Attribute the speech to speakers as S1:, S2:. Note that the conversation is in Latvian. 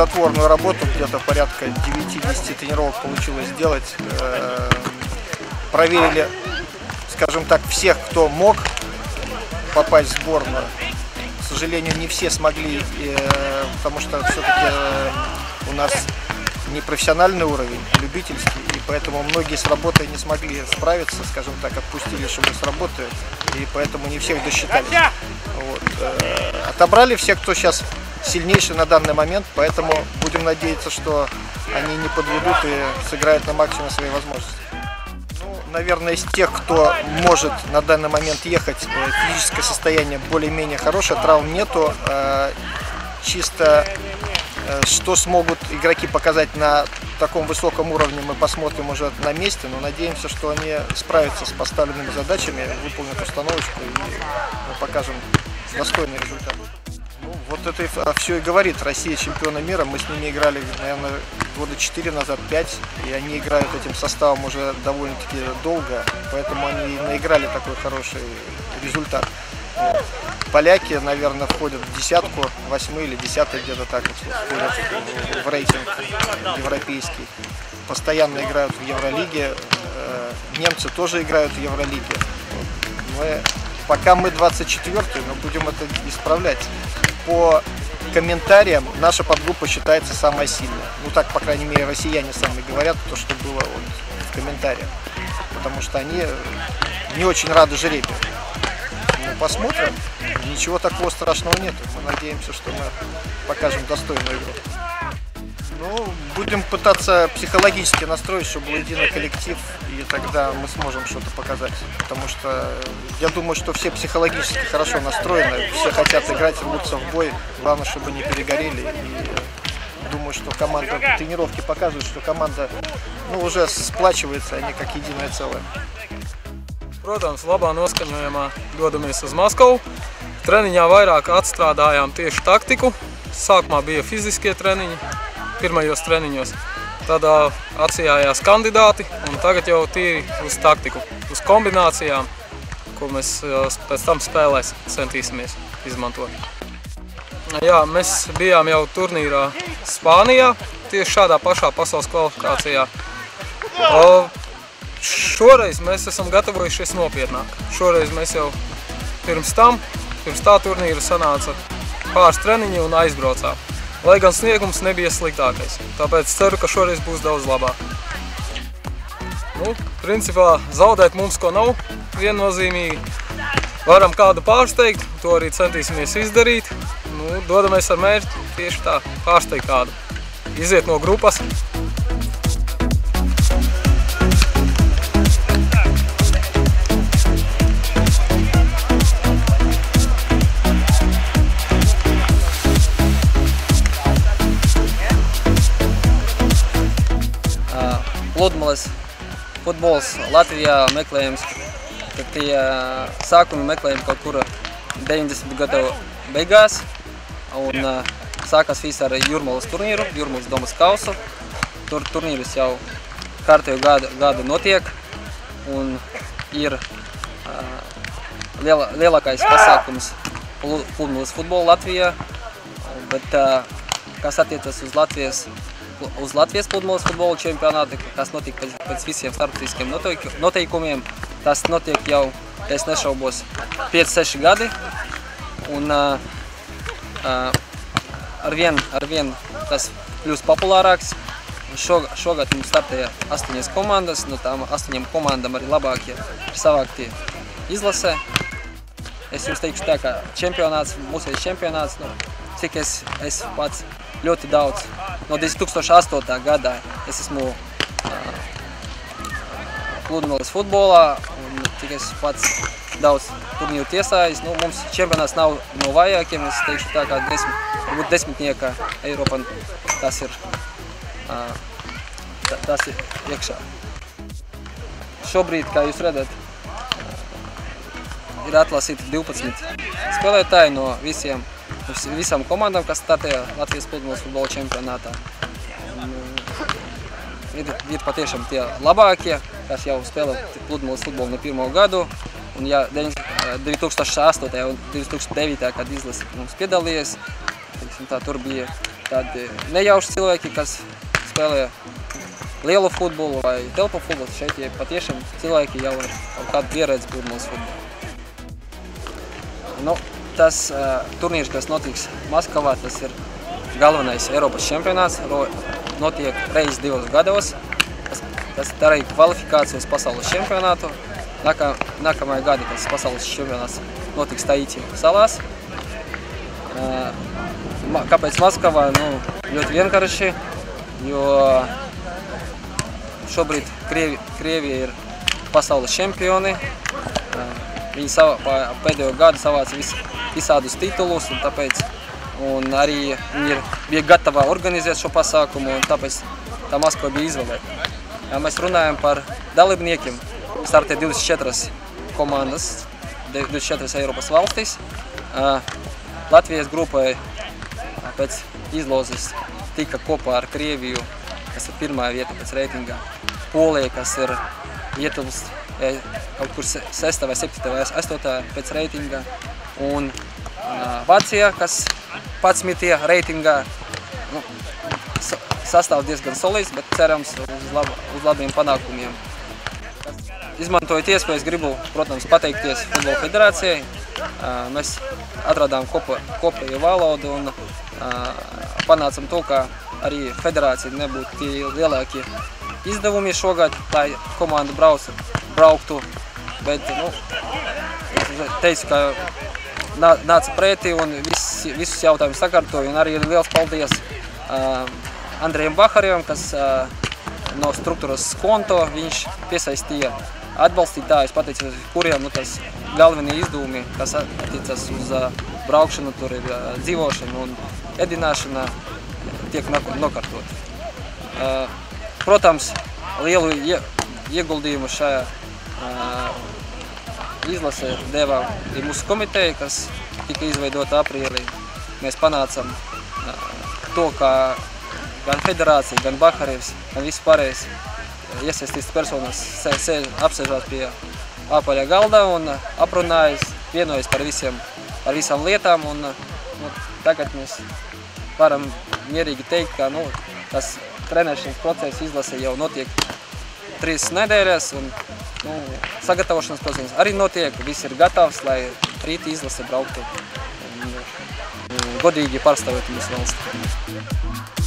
S1: плодотворную работу, где-то порядка 9-10 тренировок получилось сделать. Проверили, скажем так, всех, кто мог попасть в сборную. К сожалению, не все смогли, потому что все-таки у нас не профессиональный уровень, любительский, и поэтому многие с работой не смогли справиться, скажем так, отпустили шумы с работы, и поэтому не всех досчитались. Вот. Отобрали всех, кто сейчас сильнейший на данный момент, поэтому будем надеяться, что они не подведут и сыграют на максимум своей возможности. Ну, наверное, из тех, кто может на данный момент ехать, физическое состояние более-менее хорошее, травм нету, чисто что смогут игроки показать на таком высоком уровне, мы посмотрим уже на месте, но надеемся, что они справятся с поставленными задачами, выполнят установочку и мы покажем достойный результат. Ну, вот это все и говорит. Россия чемпиона мира, мы с ними играли, наверное, года 4 назад, 5, и они играют этим составом уже довольно-таки долго, поэтому они и наиграли такой хороший результат. Поляки, наверное, входят в десятку, 8 или 10 где-то так вот входят в рейтинг европейский. Постоянно играют в Евролиге, немцы тоже играют в Евролиге. Пока мы 24-й, но будем это исправлять. По комментариям наша подгруппа считается самая сильная. Ну так, по крайней мере, россияне сами говорят, то, что было вот в комментариях. Потому что они не очень рады жеребию. Посмотрим. Ничего такого страшного нет. Мы надеемся, что мы покажем достойную игру. Ну, будем пытаться психологически настроить, чтобы был единый коллектив, и тогда мы сможем что-то показать. Потому что я думаю, что все психологически хорошо настроены, все хотят играть, рвутся в бой. Главное, чтобы не перегорели. И думаю, что команда, тренировки показывают, что команда уже сплачивается, они как единое целое.
S2: Protams, labā noskaņojumā dodamies uz Maskavu. Treniņā vairāk atstrādājām tieši taktiku. Sākumā bija fiziskie treniņi, pirmajos treniņos. Tad atsījājās kandidāti un tagad jau tīri uz taktiku, uz kombinācijām, ko mēs pēc tam spēlēs centīsimies izmantot. Jā, mēs bijām jau turnīrā Spānijā, tieši šādā pašā pasaules kvalifikācijā. Šoreiz mēs esam gatavojušies nopietnāk. Šoreiz mēs jau pirms tā turnīra sanāca pāris treniņi un aizbraucām. Lai gan sniegums nebija sliktākais, tāpēc ceru, ka šoreiz būs daudz labāk. Nu, principā zaudēt mums ko nav viennozīmīgi. Varam kādu pārsteigt, to arī centīsimies izdarīt. Nu, dodamies ar mērķi tieši tā, pārsteigt kādu. Iziet no grupas.
S3: Pludmales futbols Latvijā meklējams, tad tie sākumi meklējam kaut kur 90 gadu beigās un sākās viss ar Jūrmalas turnīru, Jūrmalas domas kausu. Tur turnīrus jau kārtējo gadu notiek un ir lielākais pasākums Pludmales futbola Latvijā, bet kas attiecas uz Latvijas pludmales futbola čempionātu, kas notiek pēc visiem starptautiskiem noteikumiem. Tas notiek jau, es nešaubos, 5-6 gadi. Un arvien tas kļūst populārāks. Šogad mums startēja 8 komandas, no tām 8 komandām arī labākie ir savākti izlasē. Es jums teikšu tā, ka čempionāts, mūsējais čempionāts, cik es pats ļoti daudz. No 2008. gadā es esmu Pludmales futbolā, un cik es pats daudz turnīru tiesājis. Nu, mums čempionāts nav no vājākiem, es teikšu tā kā varbūt desmitnieka Eiropā tas ir iekšā. Šobrīd, kā jūs redzat, ir atlasīti 12 spēlētāji no visām komandām, kas startēja Latvijas pludmales futbola čempionātā. Ir patiešām tie labākie, kas jau spēlē pludmales futbolu no pirmo gadu. Un ja 2008. un 2009. kad izlase mums piedalījies, tur bija tādi nejauši cilvēki, kas spēlē lielu futbolu vai telpu futbolu. Šeit ir patiešām cilvēki jau ar kādu pieredzi pludmales futbolu. Nu, tas turnīrs, kas notiks Maskavā, tas ir galvenais Eiropas čempionāts. Notiek reizes 2 gados. Tas ir arī kvalifikācijas pasaules čempionātu. Nākamajā gada tas pasaules čempionāts notiks Taiti salās. Kāpēc Maskavā? Nu, ļoti vienkārši, jo šobrīd Krievija ir pasaules čempioni. Viņi pēdējo gadu savāca visādus titulus, un arī viņi bija gatavi organizēt šo pasākumu, un tāpēc tā Maskava bija izvēlēta. Ja mēs runājam par dalībniekiem, startē 24 komandas, 24 Eiropas valstīs. Latvijas grupai pēc izlozes tika kopā ar Krieviju, kas ir pirmā vieta pēc reitingā. Polija, kas ir ietilpst kaut kur 6. vai 7. vai 8. pēc reitingā. Un Vācija, kas 11. reitingā, nu, sastāv diezgan solīds, bet cerams uz labiem panākumiem. Izmantojot iespējas, gribu, protams, pateikties Futbola federācijai. Mēs atradām kopēju valodu un panācam to, ka arī federācija nebūtu tie lielākie izdevumi šogad, lai komanda brauktu, bet, nu, teicu, ka nāca pretī un visus jautājumus sakārtoju, un arī liels paldies Andrejam Bahariem, kas no struktūras konto, viņš piesaistīja atbalstītājus, pateicos, kuriem nu, tas galvenie izdevumi, kas attiecas uz braukšanu, tur ir dzīvošana un ēdināšana, tiek nokārtot. Protams, lielu ieguldījumu šajā izlasē deva mūsu komiteja, kas tika izveidota aprīlī. Mēs panācam to, ka gan federācija, gan Baharevs, gan vispārējais iesaistītas personas apsēžās pie apaļā galda un aprunājas, vienojas par visām lietām. Un, nu, tagad mēs varam mierīgi teikt, ka nu, tas trenēšanas process izlase jau notiek 3 nedēļas, un nu, sagatavošanas process arī notiek. Viss ir gatavs, lai rīt izlase brauktu un godīgi pārstāvētu mūsu valsti.